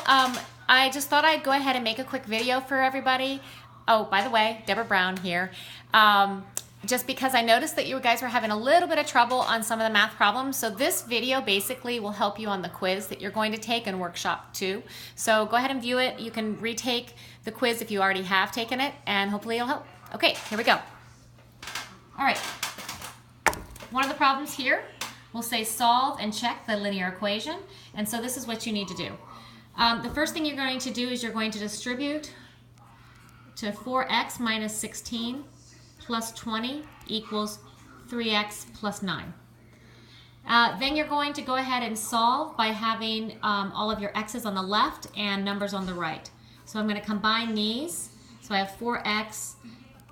I just thought I'd go ahead and make a quick video for everybody. Oh, by the way, Deborah Brown here. Just because I noticed that you guys were having a little bit of trouble on some of the math problems. So this video basically will help you on the quiz that you're going to take in workshop 2. So go ahead and view it. You can retake the quiz if you already have taken it, and hopefully it'll help. Okay, here we go. All right. One of the problems here will say solve and check the linear equation. And so this is what you need to do. The first thing you're going to do is you're going to distribute to 4x minus 16 plus 20 equals 3x plus 9. Then you're going to go ahead and solve by having all of your x's on the left and numbers on the right. So I'm going to combine these. So I have 4x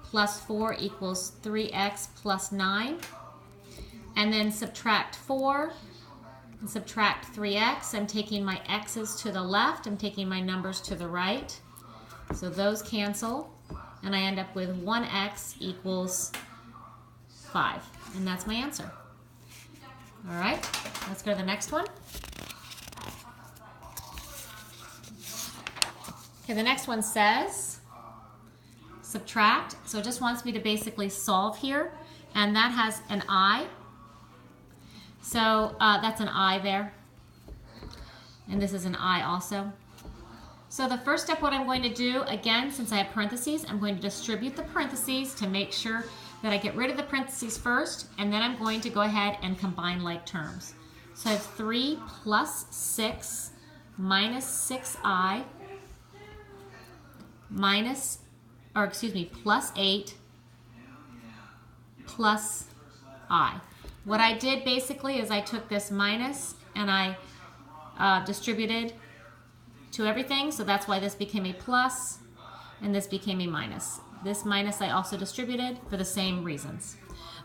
plus 4 equals 3x plus 9. And then subtract 4 and subtract 3x. I'm taking my x's to the left. I'm taking my numbers to the right. So those cancel. And I end up with 1x equals 5. And that's my answer. All right, let's go to the next one. Okay, the next one says subtract. So it just wants me to basically solve here. And that has an I. So that's an I there. And this is an I also. So the first step, what I'm going to do, again, since I have parentheses, I'm going to distribute the parentheses to make sure that I get rid of the parentheses first, and then I'm going to go ahead and combine like terms. So I have 3 plus 6 minus 6i plus 8 plus I. What I did basically is I took this minus and I distributed to everything, so that's why this became a plus and this became a minus. This minus I also distributed for the same reasons.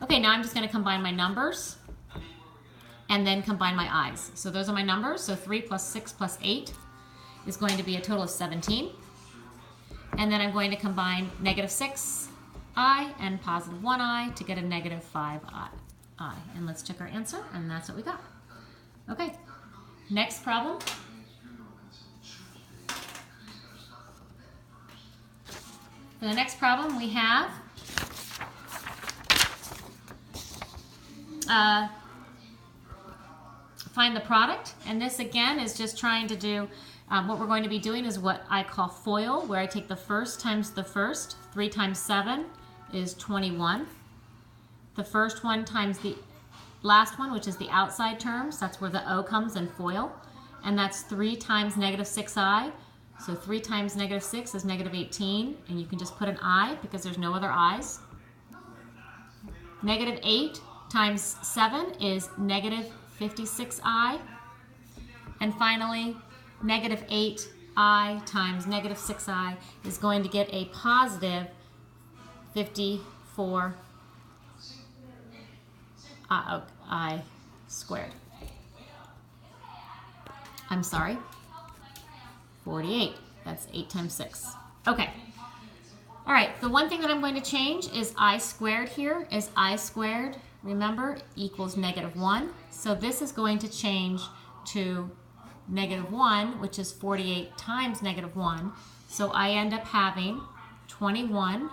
Okay, now I'm just going to combine my numbers and then combine my i's. So those are my numbers. So 3 plus 6 plus 8 is going to be a total of 17. And then I'm going to combine negative 6i and positive 1i to get a negative 5i. And let's check our answer, and that's what we got. Okay, next problem. For the next problem, we have find the product. And this, again, is just trying to do, what we're going to be doing is what I call FOIL, where I take the first times the first. 3 times 7 is 21. The first one times the last one, which is the outside terms, that's where the O comes in FOIL. And that's 3 times negative 6i. So 3 times negative 6 is negative 18, and you can just put an I because there's no other i's. Negative 8 times 7 is negative 56i. And finally, negative 8i times negative 6i is going to get a positive 54i squared. I'm sorry. 48. That's 8 times 6. Okay. All right. The one thing that I'm going to change is I squared here. Is I squared, remember, equals negative 1. So this is going to change to negative 1, which is 48 times negative 1. So I end up having 21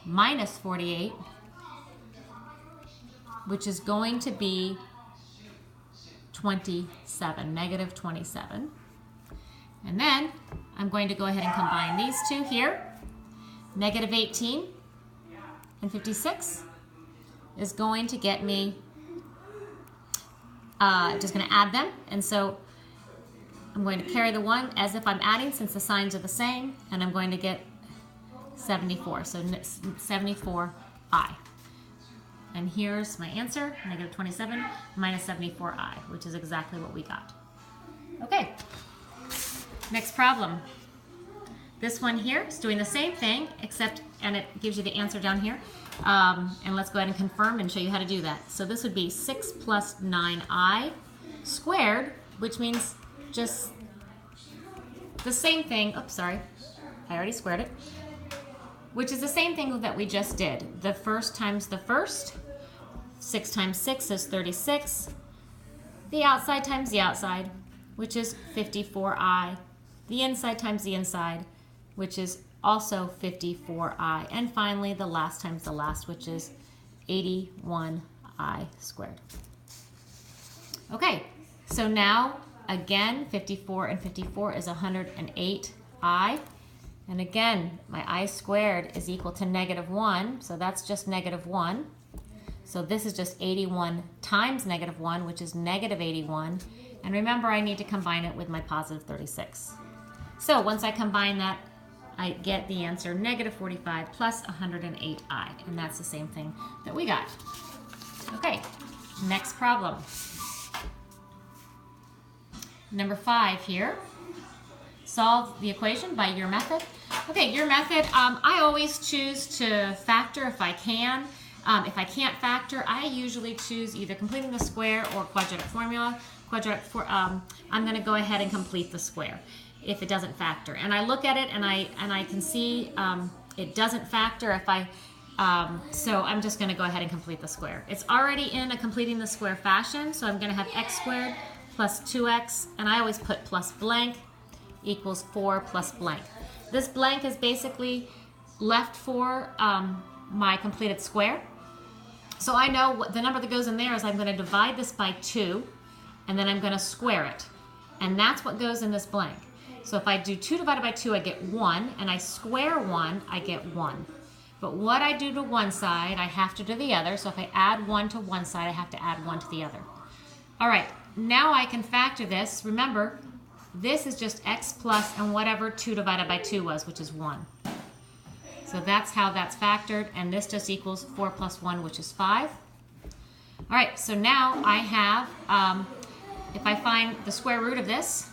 minus 48, which is going to be 27, negative 27. And then I'm going to go ahead and combine these two here. Negative 18 and 56 is going to get me, just going to add them. And so I'm going to carry the 1 as if I'm adding since the signs are the same, and I'm going to get 74, so 74i. And here's my answer, negative 27 minus 74i, which is exactly what we got. Okay, next problem. This one here is doing the same thing, except, and it gives you the answer down here. And let's go ahead and confirm and show you how to do that. So this would be 6 plus 9i squared, which means just the same thing. Oops, sorry, I already squared it. Which is the same thing that we just did. The first times the first. 6 times 6 is 36. the outside times the outside, which is 54i, the inside times the inside, which is also 54i, and finally the last times the last, which is 81i squared. Okay, so now again 54 and 54 is 108i, and again my I squared is equal to -1, so that's just -1. So this is just 81 times -1, which is -81. And remember, I need to combine it with my positive 36. So once I combine that, I get the answer -45 plus 108i. And that's the same thing that we got. Okay, next problem. Number 5 here. Solve the equation by your method. Okay, your method, I always choose to factor if I can. If I can't factor, I usually choose either completing the square or quadratic formula. I'm going to go ahead and complete the square if it doesn't factor. And I look at it and I can see it doesn't factor if so I'm just going to go ahead and complete the square. It's already in a completing the square fashion, so I'm going to have x squared plus 2x, and I always put plus blank equals 4 plus blank. This blank is basically left for my completed square. So I know what the number that goes in there is I'm going to divide this by 2, and then I'm going to square it. And that's what goes in this blank. So if I do 2 divided by 2, I get 1, and I square 1, I get 1. But what I do to one side, I have to do the other. So if I add 1 to one side, I have to add 1 to the other. All right, now I can factor this. Remember, this is just x plus and whatever 2 divided by 2 was, which is 1. So that's how that's factored, and this just equals 4 plus 1, which is 5. All right, so now I have, if I find the square root of this,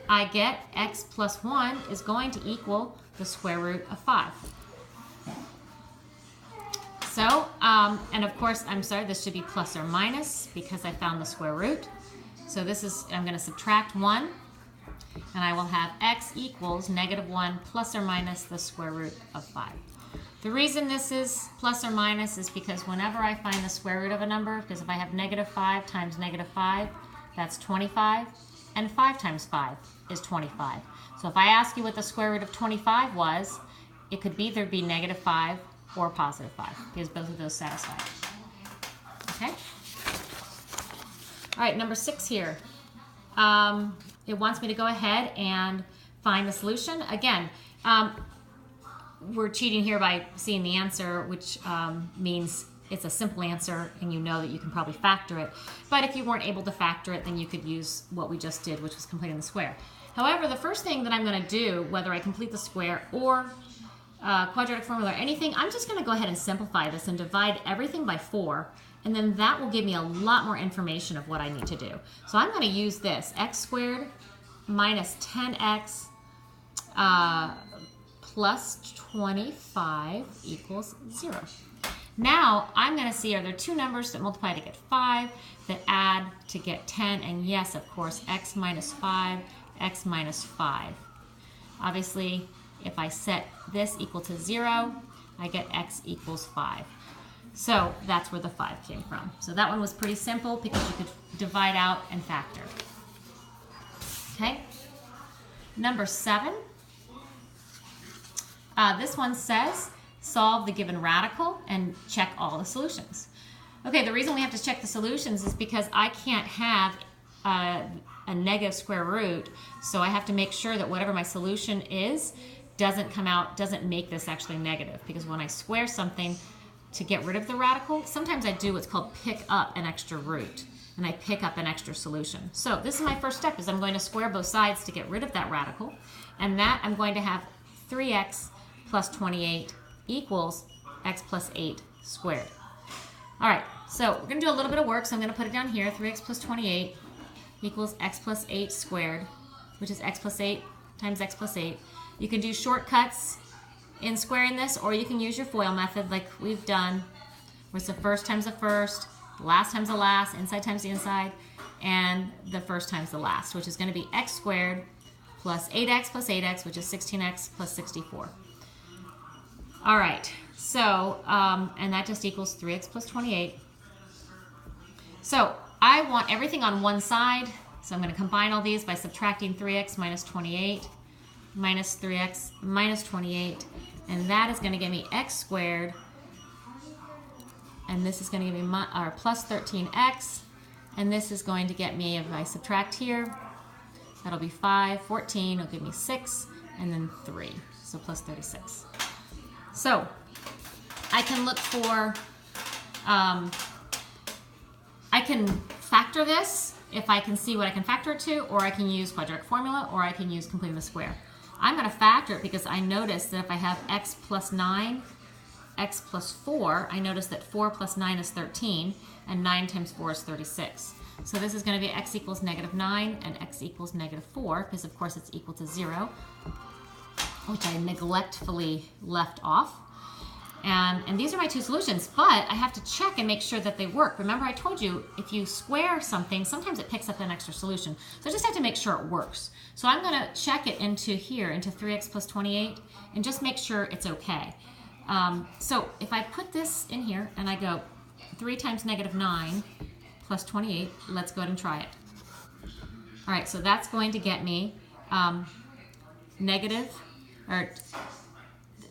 I get x plus 1 is going to equal the square root of 5. So, and of course, I'm sorry, this should be plus or minus because I found the square root. So this is, I'm going to subtract 1. And I will have x equals -1 plus or minus the square root of 5. The reason this is plus or minus is because whenever I find the square root of a number, because if I have -5 times -5, that's 25, and 5 times 5 is 25. So if I ask you what the square root of 25 was, it could either be -5 or +5, because both of those satisfy. Okay? All right, number 6 here. It wants me to go ahead and find the solution. Again, we're cheating here by seeing the answer, which means it's a simple answer and you know that you can probably factor it. But if you weren't able to factor it, then you could use what we just did, which was completing the square. However, the first thing that I'm going to do, whether I complete the square or quadratic formula or anything, I'm just going to go ahead and simplify this and divide everything by 4. And then that will give me a lot more information of what I need to do. So I'm going to use this, x squared minus 10x plus 25 equals 0. Now I'm going to see, are there two numbers that multiply to get 5, that add to get 10, and yes, of course, x minus 5, x minus 5. Obviously, if I set this equal to 0, I get x equals 5. So that's where the 5 came from. So that one was pretty simple because you could divide out and factor. Okay, number 7. This one says, solve the given radical and check all the solutions. Okay, the reason we have to check the solutions is because I can't have a negative square root, so I have to make sure that whatever my solution is doesn't make this actually negative, because when I square something to get rid of the radical, sometimes I do what's called pick up an extra root, and I pick up an extra solution. So this is my first step, is I'm going to square both sides to get rid of that radical, and that I'm going to have 3x plus 28 equals x plus 8 squared. All right, so we're going to do a little bit of work, so I'm going to put it down here. 3x plus 28 equals x plus 8 squared, which is x plus 8 times x plus 8. You can do shortcuts in squaring this, or you can use your FOIL method like we've done, where it's the first times the first, the last times the last, inside times the inside, and the first times the last, which is going to be x squared plus 8x, which is 16x plus 64. All right, so, and that just equals 3x plus 28. So I want everything on one side, so I'm going to combine all these by subtracting 3x minus 28 minus 3x minus 28, and that is going to give me x squared, and this is going to give me plus 13x, and this is going to get me, if I subtract here, that'll be 5, 14, it'll give me 6, and then 3, so plus 36. So I can look for, I can factor this if I can see what I can factor it to, or I can use quadratic formula, or I can use completing the square. I'm going to factor it because I noticed that if I have x plus 9, x plus 4, I notice that 4 plus 9 is 13, and 9 times 4 is 36. So this is going to be x equals negative 9 and x equals negative 4, because of course it's equal to 0, which I neglectfully left off. And these are my two solutions, but I have to check and make sure that they work. Remember, I told you if you square something, sometimes it picks up an extra solution. So I just have to make sure it works. So I'm going to check it into here, into 3x plus 28, and just make sure it's okay. So if I put this in here and I go 3 times negative 9 plus 28, let's go ahead and try it. All right, so that's going to get me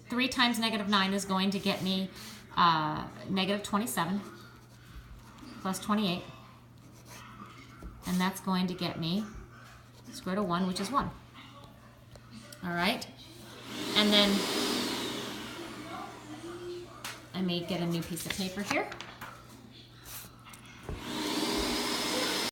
3 times negative 9 is going to get me negative 27 plus 28, and that's going to get me square root of 1, which is 1. All right, and then I may get a new piece of paper here.